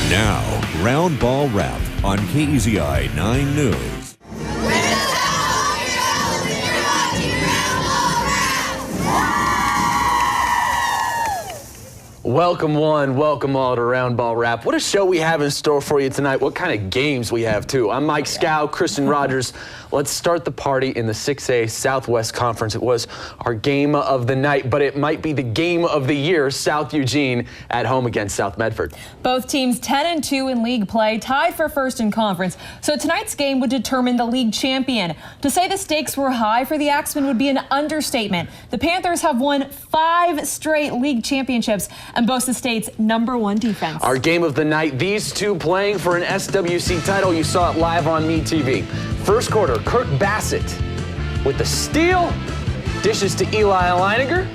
Now, Round Ball Wrap on KEZI 9 News. Welcome one, welcome all to Round Ball Wrap. What a show we have in store for you tonight. What kind of games we have too. I'm Mike Scow, Kristen Rogers. Let's start the party in the 6A Southwest Conference. It was our game of the night, but it might be the game of the year. South Eugene at home against South Medford. Both teams 10-2 in league play, tied for first in conference. So tonight's game would determine the league champion. To say the stakes were high for the Axemen would be an understatement. The Panthers have won 5 straight league championships and boast the state's #1 defense. Our game of the night, these two playing for an SWC title. You saw it live on MeTV. First quarter, Kirk Bassett with the steal, dishes to Eli Leininger.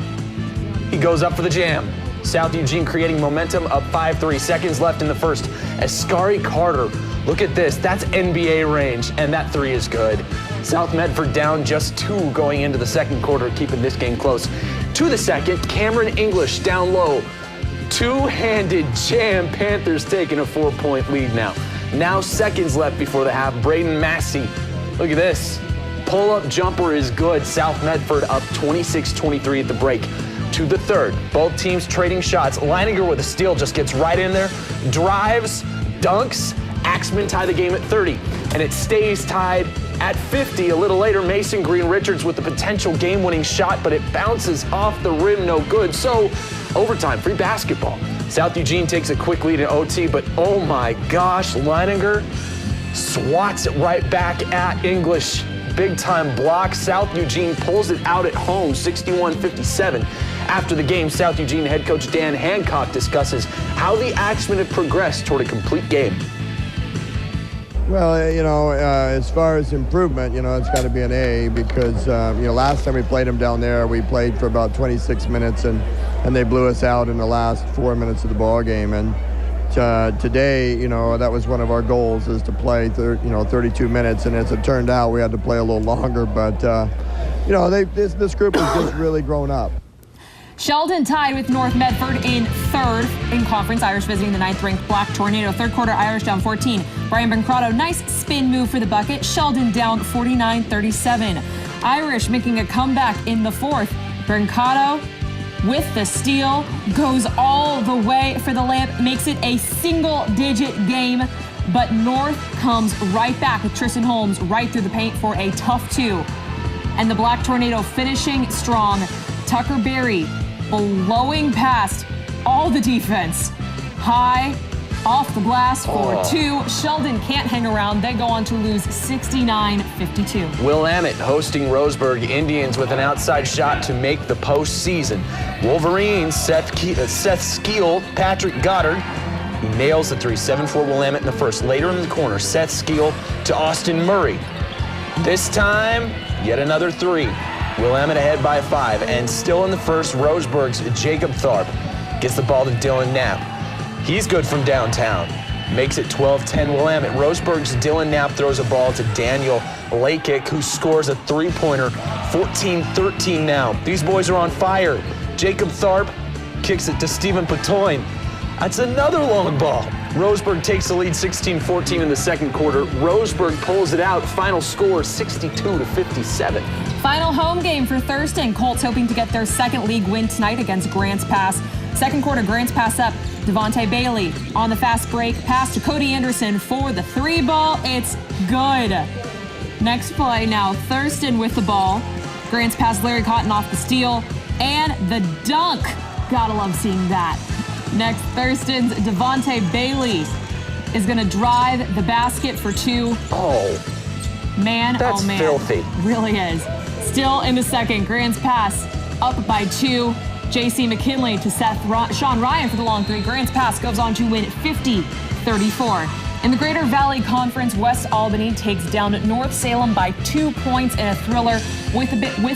He goes up for the jam. South Eugene creating momentum, up 5-3, seconds left in the first. Askari Carter, look at this, that's NBA range, and that three is good. South Medford down just 2 going into the second quarter, keeping this game close. To the second, Cameron English down low. Two-handed jam, Panthers taking a 4-point lead now. Now seconds left before the half. Braden Massey, look at this. Pull-up jumper is good. South Medford up 26-23 at the break. To the third, both teams trading shots. Leininger with a steal just gets right in there. Drives, dunks. Axemen tie the game at 30, and it stays tied at 50. A little later, Mason Green Richards with the potential game-winning shot, but it bounces off the rim, no good. So overtime, free basketball. South Eugene takes a quick lead in OT, but oh my gosh, Leininger swats it right back at English. Big time block. South Eugene pulls it out at home, 61-57. After the game, South Eugene head coach Dan Hancock discusses how the Axemen have progressed toward a complete game. Well, as far as improvement, it's got to be an A because, last time we played them down there, we played for about 26 minutes and they blew us out in the last 4 minutes of the ball game. And today, that was one of our goals is to play, 32 minutes. And as it turned out, we had to play a little longer. But, this group has just really grown up. Sheldon tied with North Medford in third in conference. Irish visiting the 9th-ranked Black Tornado. Third quarter, Irish down 14. Brian Brancado, nice spin move for the bucket. Sheldon down 49-37. Irish making a comeback in the fourth. Brancado with the steal, goes all the way for the layup, makes it a single-digit game. But North comes right back with Tristan Holmes right through the paint for a tough 2. And the Black Tornado finishing strong. Tucker Berry blowing past all the defense. High, off the glass for 2. Sheldon can't hang around. They go on to lose 69-52. Willamette hosting Roseburg Indians with an outside shot to make the postseason. Wolverines, Seth Skeel, Patrick Goddard. He nails the 3, 7-4 Willamette in the first. Later in the corner, Seth Skeel to Austin Murray. This time, yet another 3. Willamette ahead by 5, and still in the first, Roseburg's Jacob Tharp gets the ball to Dylan Knapp. He's good from downtown. Makes it 12-10 Willamette. Roseburg's Dylan Knapp throws a ball to Daniel Lakic, who scores a 3-pointer, 14-13 now. These boys are on fire. Jacob Tharp kicks it to Stephen Patoyne. That's another long ball. Roseburg takes the lead 16-14 in the second quarter. Roseburg pulls it out. Final score 62-57. Final home game for Thurston. Colts hoping to get their second league win tonight against Grants Pass. Second quarter, Grants Pass up. Devontae Bailey on the fast break. Pass to Cody Anderson for the 3-ball. It's good. Next play now, Thurston with the ball. Grants Pass, Larry Cotton off the steal. And the dunk. Gotta love seeing that. Next, Thurston's Devontae Bailey is going to drive the basket for 2. Oh, man, that's oh man. Filthy. Really is. Still in the second, Grants Pass up by 2. J.C. McKinley to Sean Ryan for the long 3. Grants Pass goes on to win 50-34. In the Greater Valley Conference, West Albany takes down North Salem by 2 points in a thriller. With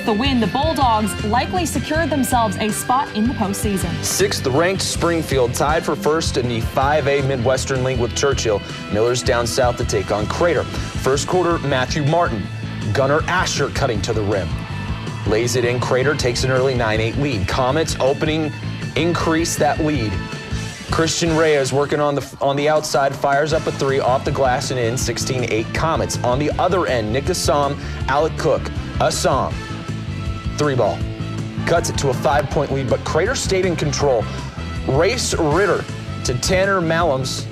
the win, the Bulldogs likely secured themselves a spot in the postseason. 6th-ranked Springfield tied for first in the 5A Midwestern League with Churchill. Miller's down south to take on Crater. First quarter, Matthew Martin. Gunnar Asher cutting to the rim. Lays it in. Crater takes an early 9-8 lead. Comets opening increase that lead. Christian Reyes working on the outside, fires up a three off the glass and in, 16-8 Comets. On the other end, Nick Assam, Alec Cook, Assam, three ball. Cuts it to a 5-point lead, but Crater stayed in control. Race Ritter to Tanner Malums.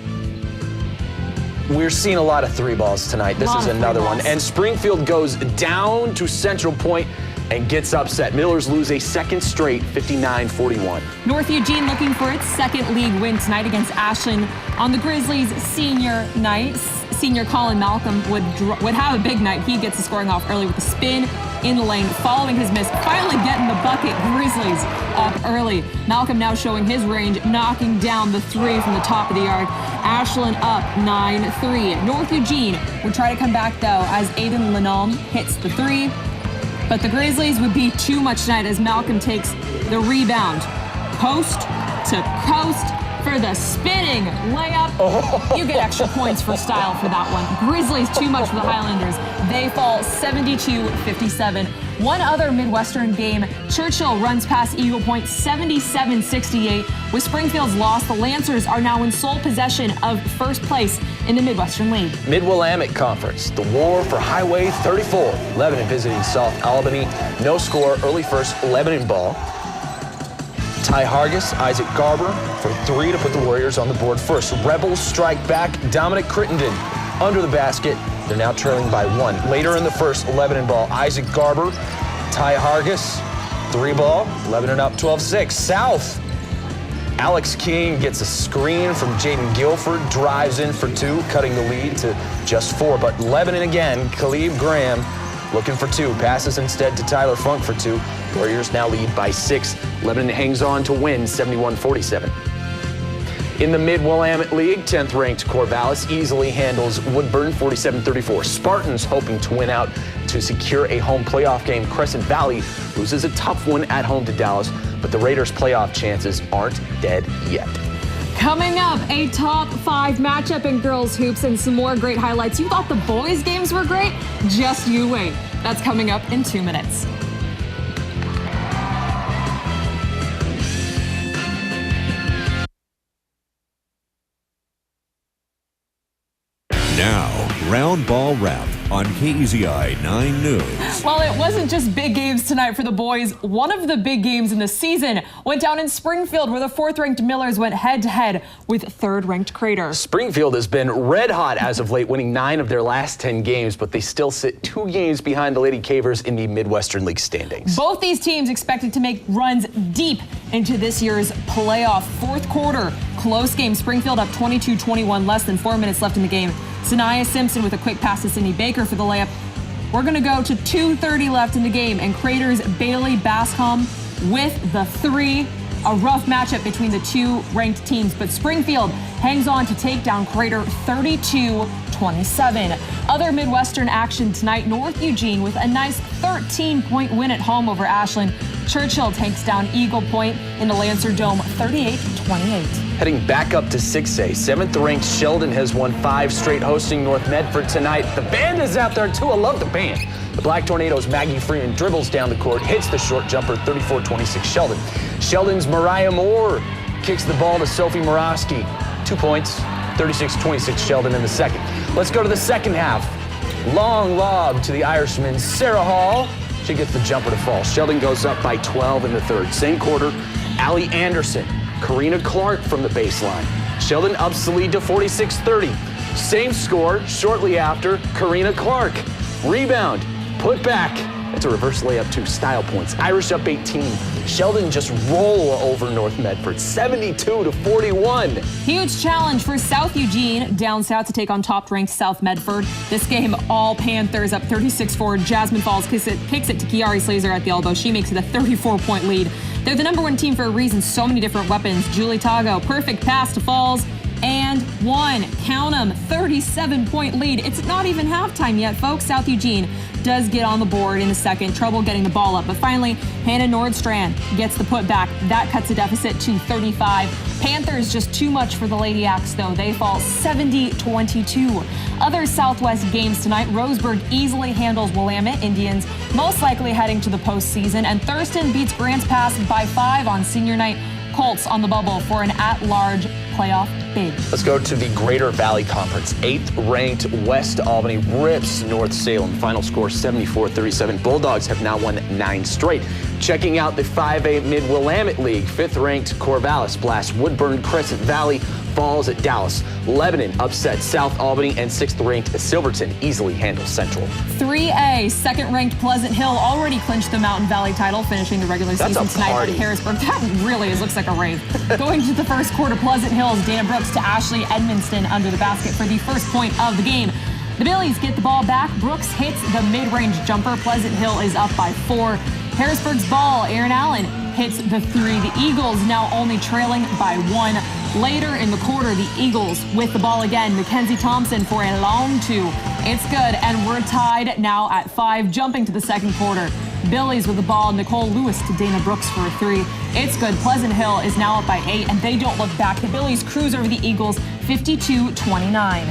We're seeing a lot of three balls tonight. This is another one. And Springfield goes down to Central Point and gets upset. Millers lose a second straight, 59-41. North Eugene looking for its second league win tonight against Ashland. On the Grizzlies' senior night, senior Colin Malcolm would have a big night. He gets the scoring off early with a spin in the lane, following his miss, finally getting the bucket. Grizzlies up early. Malcolm now showing his range, knocking down the three from the top of the arc. Ashland up 9-3. North Eugene would try to come back, though, as Aiden Lenholm hits the three. But the Grizzlies would be too much tonight as Malcolm takes the rebound. Coast to coast for the spinning layup. You get extra points for style for that one. Grizzlies too much for the Highlanders. They fall 72-57. One other Midwestern game, Churchill runs past Eagle Point 77-68. With Springfield's loss, the Lancers are now in sole possession of first place in the Midwestern League. Mid-Willamette Conference, the war for Highway 34. Lebanon visiting South Albany. No score, early first, Lebanon ball. Ty Hargis, Isaac Garber for three to put the Warriors on the board first. Rebels strike back. Dominic Crittenden under the basket. They're now trailing by one. Later in the first, Lebanon ball. Isaac Garber, Ty Hargis, three ball. Lebanon up 12-6. South, Alex King gets a screen from Jaden Guilford, drives in for two, cutting the lead to just four. But Lebanon again, Khalib Graham looking for two. Passes instead to Tyler Funk for two. Warriors now lead by 6. Lebanon hangs on to win 71-47. In the Mid-Willamette League, 10th-ranked Corvallis easily handles Woodburn 47-34. Spartans hoping to win out to secure a home playoff game. Crescent Valley loses a tough one at home to Dallas, but the Raiders' playoff chances aren't dead yet. Coming up, a top 5 matchup in girls hoops and some more great highlights. You thought the boys' games were great? Just you wait. That's coming up in 2 minutes. Now, Round Ball Wrap on KEZI 9 News. Well, it wasn't just big games tonight for the boys. One of the big games in the season went down in Springfield, where the 4th-ranked Millers went head-to-head with 3rd-ranked Crater. Springfield has been red hot as of late, winning 9 of their last 10 games, but they still sit 2 games behind the Lady Cavers in the Midwestern League standings. Both these teams expected to make runs deep into this year's playoff. 4th quarter, close game. Springfield up 22-21, less than 4 minutes left in the game. Sanaya Simpson with a quick pass to Sydney Baker for the layup. We're going to go to 2:30 left in the game, and Crater's Bailey Bascom with the three. A rough matchup between the 2 ranked teams, but Springfield hangs on to take down Crater 32-27. Other Midwestern action tonight, North Eugene with a nice 13-point win at home over Ashland. Churchill takes down Eagle Point in the Lancer Dome 38-28. Heading back up to 6A, 7th-ranked Sheldon has won 5 straight, hosting North Medford tonight. The band is out there, too. I love the band. The Black Tornadoes' Maggie Freeman dribbles down the court, hits the short jumper, 34-26 Sheldon. Sheldon's Mariah Moore kicks the ball to Sophie Morosky. 2 points, 36-26 Sheldon in the second. Let's go to the second half. Long lob to the Irishman, Sarah Hall. She gets the jumper to fall. Sheldon goes up by 12 in the third. Same quarter, Allie Anderson, Karina Clark from the baseline. Sheldon ups the lead to 46-30. Same score shortly after, Karina Clark. Rebound, put back. It's a reverse layup, 2 style points. Irish up 18. Sheldon just roll over North Medford, 72-41. Huge challenge for South Eugene, down south to take on top-ranked South Medford. This game, all Panthers up 36-4. Jasmine Falls kicks it to Kiari Slazer at the elbow. She makes it a 34-point lead. They're the #1 team for a reason. So many different weapons. Julie Tago, perfect pass to Falls. And 1, count them, 37-point lead. It's not even halftime yet, folks. South Eugene does get on the board in the second, trouble getting the ball up. But finally, Hannah Nordstrand gets the putback. That cuts the deficit to 35. Panthers just too much for the Lady Axe, though. They fall 70-22. Other Southwest games tonight, Roseburg easily handles Willamette Indians, most likely heading to the postseason. And Thurston beats Grants Pass by 5 on senior night. Colts on the bubble for an at-large playoff bid. Let's go to the Greater Valley Conference. 8th-ranked West Albany rips North Salem. Final score 74-37. Bulldogs have now won 9 straight. Checking out the 5A Mid-Willamette League, 5th-ranked Corvallis blasts Woodburn Crescent Valley, falls at Dallas. Lebanon upsets South Albany, and 6th-ranked Silverton easily handles Central. 3A, 2nd-ranked Pleasant Hill already clinched the Mountain Valley title, finishing the regular season tonight at Harrisburg. That really looks like a rave. Going to the first quarter, Pleasant Hill's Dana Brooks to Ashley Edmonston under the basket for the first point of the game. The Billies get the ball back. Brooks hits the mid-range jumper. Pleasant Hill is up by 4. Harrisburg's ball, Aaron Allen hits the 3. The Eagles now only trailing by 1. Later in the quarter, the Eagles with the ball again. Mackenzie Thompson for a long 2. It's good, and we're tied now at 5. Jumping to the second quarter, Billies with the ball. Nicole Lewis to Dana Brooks for a 3. It's good. Pleasant Hill is now up by 8, and they don't look back. The Billies cruise over the Eagles 52-29.